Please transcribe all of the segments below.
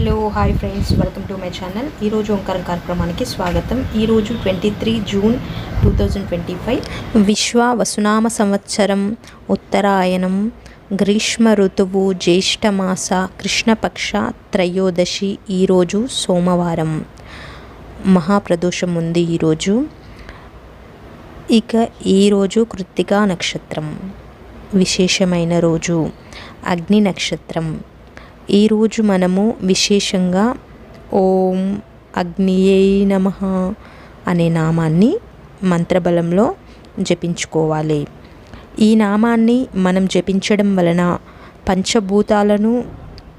Hello hi friends, welcome to my channel. ఈరోజు ఓంకారం కార్యక్రమానికి స్వాగతం. ఈరోజు 23 జూన్ 2025 విశ్వ వసునామ సంవత్సరం, ఉత్తరాయణం, గ్రీష్మ ఋతువు, జ్యేష్ఠమాస, కృష్ణపక్ష త్రయోదశి. ఈరోజు సోమవారం, మహాప్రదోషం ఉంది ఈరోజు. ఇక ఈరోజు కృత్తికా నక్షత్రం, విశేషమైన రోజు, అగ్ని నక్షత్రం. ఈరోజు మనము విశేషంగా ఓం అగ్నియై నమః అనే నామాన్ని మంత్రబలంలో జపించుకోవాలి. ఈ నామాన్ని మనం జపించడం వలన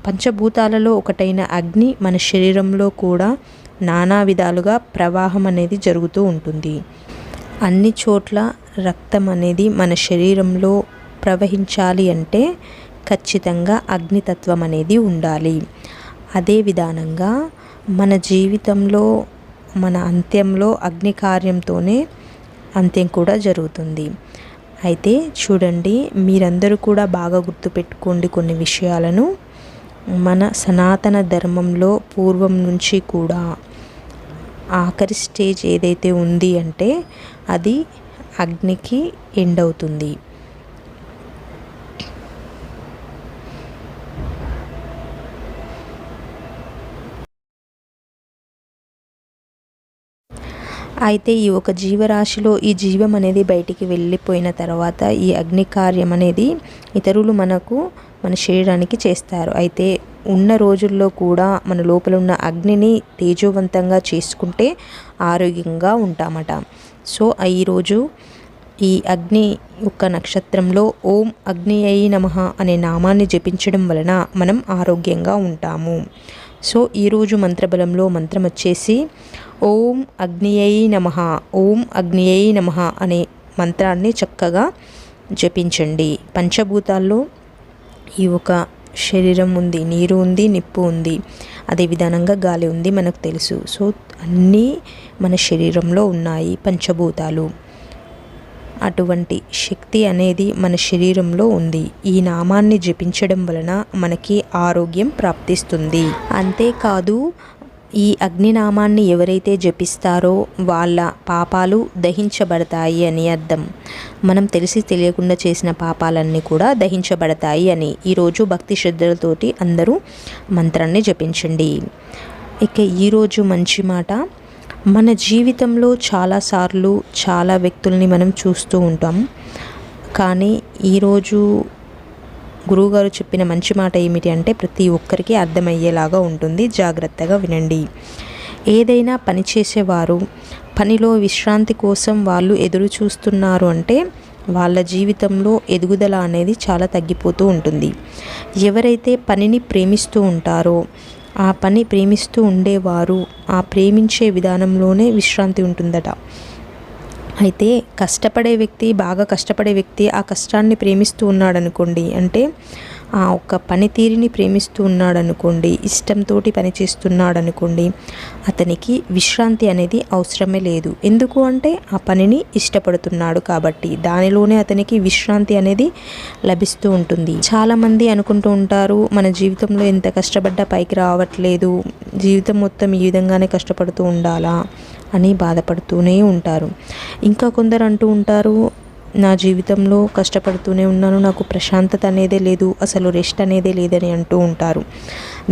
పంచభూతాలలో ఒకటైన అగ్ని మన శరీరంలో కూడా నానా విధాలుగా ప్రవాహం అనేది జరుగుతూ ఉంటుంది. అన్ని చోట్ల రక్తం అనేది మన శరీరంలో ప్రవహించాలి అంటే ఖచ్చితంగా అగ్నితత్వం అనేది ఉండాలి. అదే విధానంగా మన జీవితంలో మన అంత్యంలో అగ్ని కార్యంతోనే అంత్యం కూడా జరుగుతుంది. అయితే చూడండి, మీరందరూ కూడా బాగా గుర్తుపెట్టుకోండి కొన్ని విషయాలను. మన సనాతన ధర్మంలో పూర్వం నుంచి కూడా ఆఖరి స్టేజ్ ఏదైతే ఉంది అంటే అది అగ్నికి ఎండ్ అవుతుంది. అయితే ఈ ఒక జీవరాశిలో ఈ జీవం అనేది బయటికి వెళ్ళిపోయిన తర్వాత ఈ అగ్ని కార్యం అనేది ఇతరులు మన శరీరానికి చేస్తారు. అయితే ఉన్న రోజుల్లో కూడా మన లోపల ఉన్న అగ్నిని తేజోవంతంగా చేసుకుంటే ఆరోగ్యంగా ఉంటామట. సో ఈరోజు ఈ అగ్ని యొక్క నక్షత్రంలో ఓం అగ్నియై నమః అనే నామాన్ని జపించడం వలన మనం ఆరోగ్యంగా ఉంటాము. సో ఈరోజు మంత్రబలంలో మంత్రం వచ్చేసి ఓం అగ్నియై నమః, ఓం అగ్నియై నమః అనే మంత్రాన్ని చక్కగా జపించండి. పంచభూతాల్లో ఈ ఒక శరీరం ఉంది, నీరు ఉంది, నిప్పు ఉంది, అదే విధానంగా గాలి ఉంది, మనకు తెలుసు. సో అన్నీ మన శరీరంలో ఉన్నాయి పంచభూతాలు. అటువంటి శక్తి అనేది మన శరీరంలో ఉంది. ఈ నామాన్ని జపించడం వలన మనకి ఆరోగ్యం ప్రాప్తిస్తుంది. అంతేకాదు, ఈ అగ్నినామాన్ని ఎవరైతే జపిస్తారో వాళ్ళ పాపాలు దహించబడతాయి అని అర్థం. మనం తెలిసి తెలియకుండా చేసిన పాపాలన్నీ కూడా దహించబడతాయి అని. ఈరోజు భక్తి శ్రద్ధలతోటి అందరూ మంత్రాన్ని జపించండి. ఇక ఈరోజు మంచి మాట, మన జీవితంలో చాలాసార్లు చాలా వ్యక్తుల్ని మనం చూస్తూ ఉంటాం. కానీ ఈరోజు గురువుగారు చెప్పిన మంచి మాట ఏమిటి అంటే ప్రతి ఒక్కరికి అర్థమయ్యేలాగా ఉంటుంది. జాగ్రత్తగా వినండి. ఏదైనా పని చేసేవారు పనిలో విశ్రాంతి కోసం వాళ్ళు ఎదురు చూస్తున్నారు అంటే వాళ్ళ జీవితంలో ఎదుగుదల అనేది చాలా తగ్గిపోతూ ఉంటుంది. ఎవరైతే పనిని ప్రేమిస్తూ ఉంటారో ఆ పని ప్రేమిస్తూ ఉండేవారు ఆ ప్రేమించే విధానంలోనే విశ్రాంతి ఉంటుందట. అయితే బాగా కష్టపడే వ్యక్తి ఆ కష్టాన్ని ప్రేమిస్తూ ఉన్నాడనుకోండి, అంటే ఆ ఒక్క పనితీరుని ప్రేమిస్తూ ఉన్నాడనుకోండి, ఇష్టంతో పని చేస్తున్నాడనుకోండి, అతనికి విశ్రాంతి అనేది అవసరమే లేదు. ఎందుకు అంటే ఆ పనిని ఇష్టపడుతున్నాడు కాబట్టి దానిలోనే అతనికి విశ్రాంతి అనేది లభిస్తూ ఉంటుంది. చాలామంది అనుకుంటూ ఉంటారు, మన జీవితంలో ఎంత కష్టపడ్డా పైకి రావట్లేదు, జీవితం మొత్తం ఈ విధంగానే కష్టపడుతూ ఉండాలా అని బాధపడుతూనే ఉంటారు. ఇంకా కొందరు అంటూ ఉంటారు, నా జీవితంలో కష్టపడుతూనే ఉన్నాను, నాకు ప్రశాంతత అనేదే లేదు, అసలు రెస్ట్ అనేదే లేదని అంటూ ఉంటారు.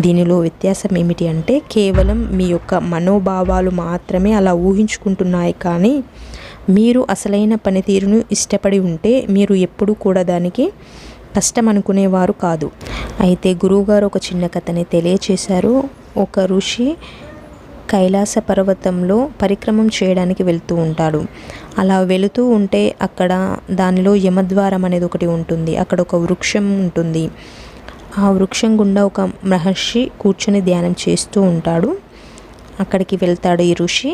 దీనిలో వ్యత్యాసం ఏమిటి అంటే కేవలం మీ యొక్క మనోభావాలు మాత్రమే అలా ఊహించుకుంటున్నాయి. కానీ మీరు అసలైన పనితీరును ఇష్టపడి ఉంటే మీరు ఎప్పుడూ కూడా దానికి కష్టం అనుకునేవారు కాదు. అయితే గురువుగారు ఒక చిన్న కథని తెలియచేశారు. ఒక ఋషి కైలాస పర్వతంలో పరిక్రమం చేయడానికి వెళ్తూ ఉంటాడు. అలా వెళుతూ ఉంటే అక్కడ దానిలో యమద్వారం అనేది ఒకటి ఉంటుంది. అక్కడ ఒక వృక్షం ఉంటుంది. ఆ వృక్షం గుండా ఒక మహర్షి కూర్చొని ధ్యానం చేస్తూ ఉంటాడు. అక్కడికి వెళ్తాడు ఈ ఋషి.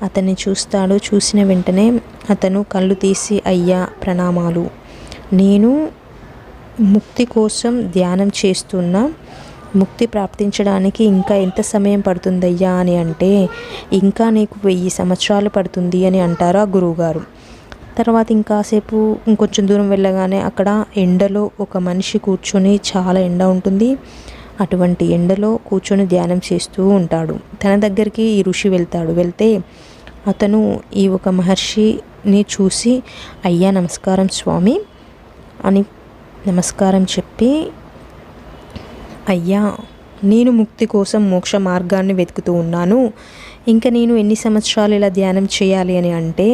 అతన్ని చూస్తాడు. చూసిన వెంటనే అతను కళ్ళు తీసి, అయ్యా ప్రణామాలు, నేను ముక్తి కోసం ధ్యానం చేస్తున్నా, ముక్తి ప్రాప్తించడానికి ఇంకా ఎంత సమయం పడుతుందయ్యా అని అంటే, ఇంకా నీకు 1000 సంవత్సరాలు పడుతుంది అని అంటారు ఆ గురువుగారు. తర్వాత ఇంకొంచెం దూరం వెళ్ళగానే అక్కడ ఎండలో ఒక మనిషి కూర్చొని, చాలా ఎండ ఉంటుంది, అటువంటి ఎండలో కూర్చొని ధ్యానం చేస్తూ ఉంటాడు. తన దగ్గరికి ఈ ఋషి వెళ్తే అతను ఈ ఒక మహర్షిని చూసి, అయ్యా నమస్కారం స్వామి అని నమస్కారం చెప్పి, అయ్యా నేను ముక్తి కోసం మోక్ష మార్గాన్ని వెతుకుతూ ఉన్నాను, ఇంకా నేను ఎన్ని సంవత్సరాలు ఇలా ధ్యానం చేయాలి అని అంటే,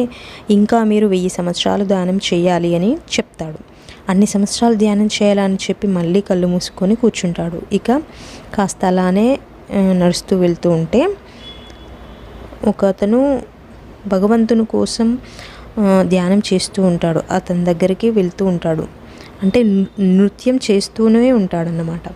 ఇంకా మీరు 1000 సంవత్సరాలు ధ్యానం చేయాలి అని చెప్తాడు. అన్ని సంవత్సరాలు ధ్యానం చేయాలని చెప్పి మళ్ళీ కళ్ళు మూసుకొని కూర్చుంటాడు. ఇక కాస్త అలానే నడుస్తూ వెళ్తూ ఉంటే ఒక అతను భగవంతుని కోసం ధ్యానం చేస్తూ ఉంటాడు. అతని దగ్గరికి వెళ్తూ ఉంటాడు. అంటే నృత్యం చేస్తూనే ఉంటాడన్నమాట.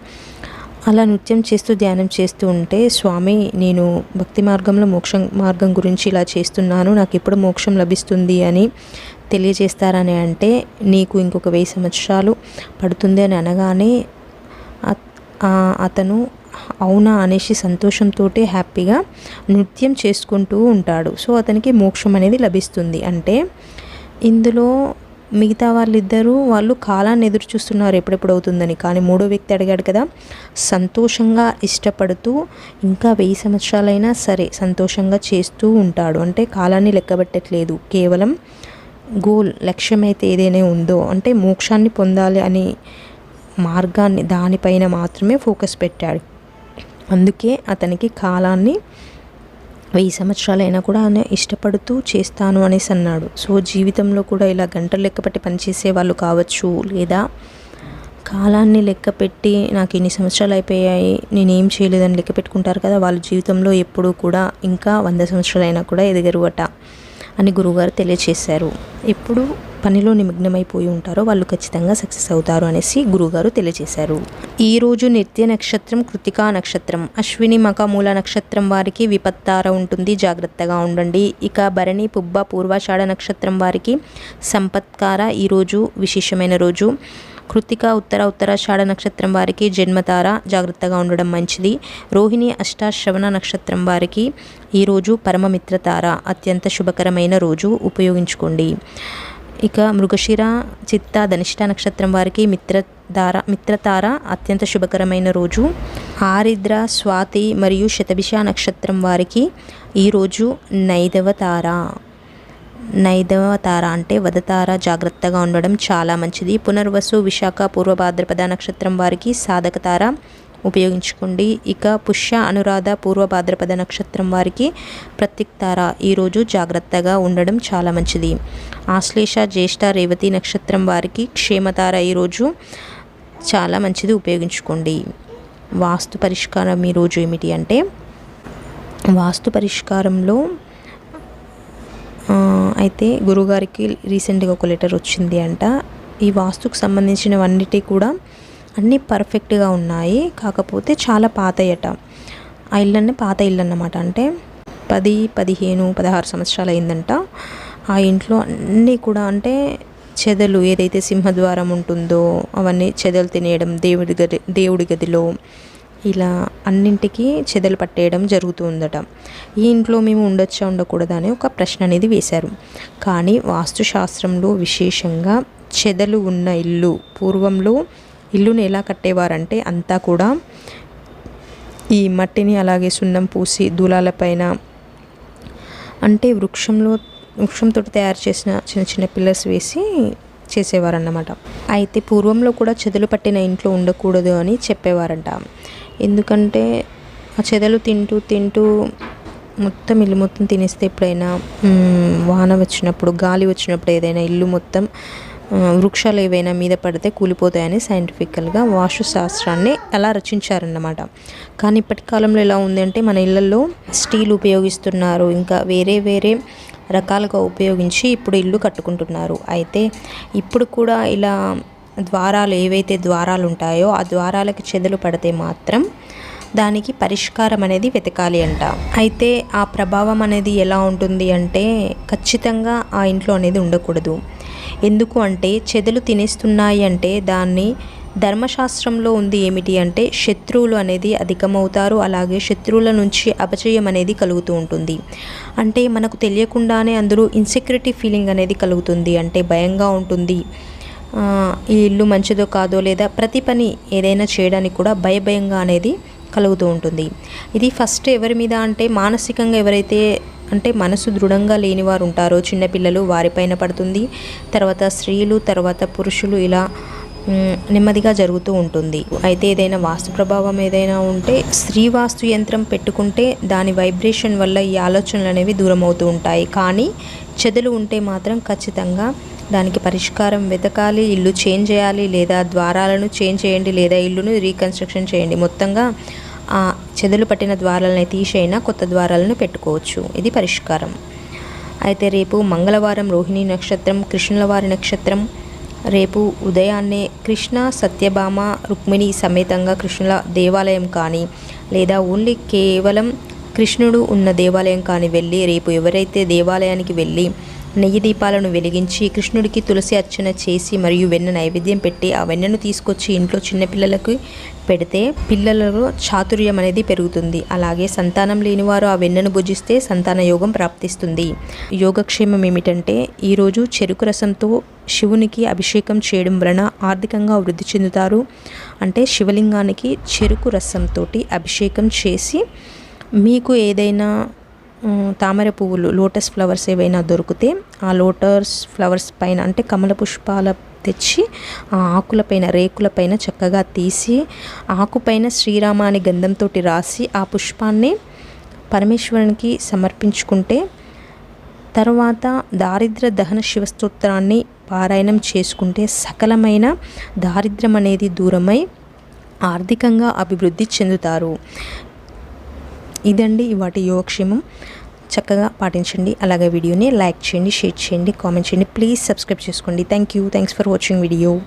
అలా నృత్యం చేస్తూ ధ్యానం చేస్తూ ఉంటే, స్వామి నేను భక్తి మార్గంలో మోక్షం మార్గం గురించి ఇలా చేస్తున్నాను, నాకు ఎప్పుడు మోక్షం లభిస్తుంది అని తెలియజేస్తారని అంటే, నీకు ఇంకొక 1000 సంవత్సరాలు పడుతుంది అని అనగానే అతను అవునా అనేసి సంతోషంతో హ్యాపీగా నృత్యం చేసుకుంటూ ఉంటాడు. సో అతనికి మోక్షం అనేది లభిస్తుంది. అంటే ఇందులో మిగతా వాళ్ళు కాలాన్ని ఎదురు చూస్తున్నారు ఎప్పుడెప్పుడు అవుతుందని. కానీ మూడో వ్యక్తి అడిగాడు కదా, సంతోషంగా ఇష్టపడుతూ ఇంకా 1000 సంవత్సరాలైనా సరే సంతోషంగా చేస్తూ ఉంటాడు. అంటే కాలాన్ని లెక్కబెట్టట్లేదు, కేవలం గోల్ లక్ష్యం అయితే ఏదైనా ఉందో అంటే మోక్షాన్ని పొందాలి అనే మార్గాన్ని దానిపైన మాత్రమే ఫోకస్ పెట్టాడు. అందుకే అతనికి కాలాన్ని 1000 సంవత్సరాలైనా కూడా ఆయన ఇష్టపడుతూ చేస్తాను అనేసి అన్నాడు. సో జీవితంలో కూడా ఇలా గంటలు లెక్కపెట్టి పనిచేసే వాళ్ళు కావచ్చు, లేదా కాలాన్ని లెక్కపెట్టి నాకు ఇన్ని సంవత్సరాలు అయిపోయాయి నేనేం చేయలేదని లెక్క పెట్టుకుంటారు కదా, వాళ్ళ జీవితంలో ఎప్పుడూ కూడా ఇంకా 100 సంవత్సరాలైనా కూడా ఎదగరు అని గురువుగారు తెలియచేశారు. ఎప్పుడు పనిలో నిమగ్నమైపోయి ఉంటారో వాళ్ళు ఖచ్చితంగా సక్సెస్ అవుతారు అనేసి గురువుగారు తెలియజేశారు. ఈరోజు నిత్య నక్షత్రం కృతికా నక్షత్రం. అశ్విని మఖ మూల నక్షత్రం వారికి విపత్తార ఉంటుంది, జాగ్రత్తగా ఉండండి. ఇక భరణి పుబ్బ పూర్వాషాఢ నక్షత్రం వారికి సంపత్కార ఈరోజు విశేషమైన రోజు. కృతిక ఉత్తరాషాఢ నక్షత్రం వారికి జన్మతార, జాగ్రత్తగా ఉండడం మంచిది. రోహిణి అష్టాశ్రవణ నక్షత్రం వారికి ఈరోజు పరమమిత్రతార, అత్యంత శుభకరమైన రోజు, ఉపయోగించుకోండి. ఇక మృగశిర చిత్త ధనిష్ట నక్షత్రం వారికి మిత్రతార అత్యంత శుభకరమైన రోజు. ఆరిద్ర స్వాతి మరియు శతభిష నక్షత్రం వారికి ఈరోజు నైదవ తార అంటే వదతార, జాగ్రత్తగా ఉండడం చాలా మంచిది. పునర్వసు విశాఖ పూర్వభాద్రపద నక్షత్రం వారికి సాధక తార, ఉపయోగించుకోండి. ఇక పుష్య అనురాధ పూర్వభాద్రపద నక్షత్రం వారికి ప్రత్యక్తార, ఈరోజు జాగ్రత్తగా ఉండడం చాలా మంచిది. ఆశ్లేష జ్యేష్ఠ రేవతి నక్షత్రం వారికి క్షేమతార, ఈరోజు చాలా మంచిది, ఉపయోగించుకోండి. వాస్తు పరిష్కారం ఈరోజు ఏమిటి అంటే, వాస్తు పరిష్కారంలో అయితే గురుగారికి రీసెంట్గా ఒక లెటర్ వచ్చింది అంట. ఈ వాస్తుకు సంబంధించినవన్నిటి కూడా అన్నీ పర్ఫెక్ట్గా ఉన్నాయి, కాకపోతే చాలా పాతయట. ఆ ఇల్లు పాత ఇల్లు అన్నమాట. అంటే 10, 15, 16 సంవత్సరాలు అయిందంట. ఆ ఇంట్లో అన్నీ కూడా అంటే చెదలు, ఏదైతే సింహద్వారం ఉంటుందో అవన్నీ చెదలు తినేయడం, దేవుడి గదిలో ఇలా అన్నింటికి చెదలు పట్టేయడం జరుగుతుందట. ఈ ఇంట్లో మేము ఉండొచ్చా ఉండకూడదా అని ఒక ప్రశ్న అనేది వేశారు. కానీ వాస్తుశాస్త్రంలో విశేషంగా చెదలు ఉన్న ఇల్లు, పూర్వంలో ఇల్లును ఎలా కట్టేవారంటే అంతా కూడా ఈ మట్టిని అలాగే సున్నం పూసి దూలాలపైన అంటే వృక్షంతో తయారు చేసిన చిన్న చిన్న పిల్లర్స్ వేసి చేసేవారన్నమాట. అయితే పూర్వంలో కూడా చెదలు పట్టిన ఇంట్లో ఉండకూడదు అని చెప్పేవారంట. ఎందుకంటే ఆ చెదలు తింటూ మొత్తం ఇల్లు మొత్తం తినేస్తే ఎప్పుడైనా వాన వచ్చినప్పుడు, గాలి వచ్చినప్పుడు ఏదైనా ఇల్లు మొత్తం వృక్షాలు ఏవైనా మీద పడితే కూలిపోతాయని సైంటిఫికల్గా వాస్తుశాస్త్రాన్ని అలా రచించారన్నమాట. కానీ ఇప్పటి కాలంలో ఎలా ఉంది అంటే మన ఇళ్ళల్లో స్టీల్ ఉపయోగిస్తున్నారు, ఇంకా వేరే రకాలుగా ఉపయోగించి ఇప్పుడు ఇల్లు కట్టుకుంటున్నారు. అయితే ఇప్పుడు కూడా ఇలా ఏవైతే ద్వారాలు ఉంటాయో ఆ ద్వారాలకి చెదలు పడితే మాత్రం దానికి పరిష్కారం అనేది వెతకాలి అంట. అయితే ఆ ప్రభావం అనేది ఎలా ఉంటుంది అంటే ఖచ్చితంగా ఆ ఇంట్లో అనేది ఉండకూడదు. ఎందుకు అంటే చెదలు తినేస్తున్నాయి అంటే దాన్ని ధర్మశాస్త్రంలో ఉంది ఏమిటి అంటే శత్రువులు అనేది అధికమవుతారు, అలాగే శత్రువుల నుంచి అపజయం అనేది కలుగుతూ ఉంటుంది. అంటే మనకు తెలియకుండానే అందులో ఇన్సెక్యూరిటీ ఫీలింగ్ అనేది కలుగుతుంది, అంటే భయంగా ఉంటుంది. ఈ ఇల్లు మంచిదో కాదో లేదా ప్రతి పని ఏదైనా చేయడానికి కూడా భయంగా అనేది కలుగుతూ ఉంటుంది. ఇది ఫస్ట్ ఎవరి మీద అంటే మానసికంగా ఎవరైతే అంటే మనసు దృఢంగా లేని వారు ఉంటారో, చిన్నపిల్లలు, వారిపైన పడుతుంది. తర్వాత స్త్రీలు, తర్వాత పురుషులు, ఇలా నెమ్మదిగా జరుగుతూ ఉంటుంది. అయితే ఏదైనా వాస్తు ప్రభావం ఏదైనా ఉంటే స్త్రీ వాస్తు యంత్రం పెట్టుకుంటే దాని వైబ్రేషన్ వల్ల ఈ ఆలోచనలు అనేవి దూరం అవుతూ ఉంటాయి. కానీ చెదలు ఉంటే మాత్రం ఖచ్చితంగా దానికి పరిష్కారం వెతకాలి. ఇల్లు చేంజ్ చేయాలి, లేదా ద్వారాలను చేంజ్ చేయండి, లేదా ఇల్లును రీకన్స్ట్రక్షన్ చేయండి. మొత్తంగా ఆ చెదలు పట్టిన ద్వారాలను తీసైనా కొత్త ద్వారాలను పెట్టుకోవచ్చు. ఇది పరిష్కారం. అయితే రేపు మంగళవారం, రోహిణి నక్షత్రం, కృష్ణుల వారి నక్షత్రం. రేపు ఉదయాన్నే కృష్ణ, సత్యభామ, రుక్మిణి సమేతంగా కృష్ణుల దేవాలయం కానీ లేదా ఓన్లీ కేవలం కృష్ణుడు ఉన్న దేవాలయం కానీ వెళ్ళి, రేపు ఎవరైతే దేవాలయానికి వెళ్ళి నెయ్యి దీపాలను వెలిగించి కృష్ణుడికి తులసి అర్చన చేసి మరియు వెన్న నైవేద్యం పెట్టి ఆ వెన్నను తీసుకొచ్చి ఇంట్లో చిన్నపిల్లలకు పెడితే పిల్లలలో చాతుర్యం అనేది పెరుగుతుంది. అలాగే సంతానం లేనివారు ఆ వెన్నను భుజిస్తే సంతాన యోగం ప్రాప్తిస్తుంది. యోగక్షేమం ఏమిటంటే ఈరోజు చెరుకు రసంతో శివునికి అభిషేకం చేయడం వలన ఆర్థికంగా వృద్ధి చెందుతారు. అంటే శివలింగానికి చెరుకు రసంతో అభిషేకం చేసి మీకు ఏదైనా తామర పువ్వులు, లోటస్ ఫ్లవర్స్ ఏవైనా దొరికితే ఆ లోటస్ ఫ్లవర్స్ పైన అంటే కమల పుష్పాల తెచ్చి ఆ ఆకులపైన, రేకులపైన చక్కగా తీసి ఆకుపైన శ్రీరామ అని గంధంతో రాసి ఆ పుష్పాన్ని పరమేశ్వరునికి సమర్పించుకుంటే తర్వాత దారిద్ర దహన శివస్తోత్రాన్ని పారాయణం చేసుకుంటే సకలమైన దారిద్ర్యం అనేది దూరమై ఆర్థికంగా అభివృద్ధి చెందుతారు. ఇదండి వాటి యోగక్షేమం. చక్కగా పాటించండి. అలాగే వీడియోని లైక్ చేయండి, షేర్ చేయండి, కామెంట్ చేయండి. ప్లీజ్ సబ్స్క్రైబ్ చేసుకోండి. Thanks for watching video.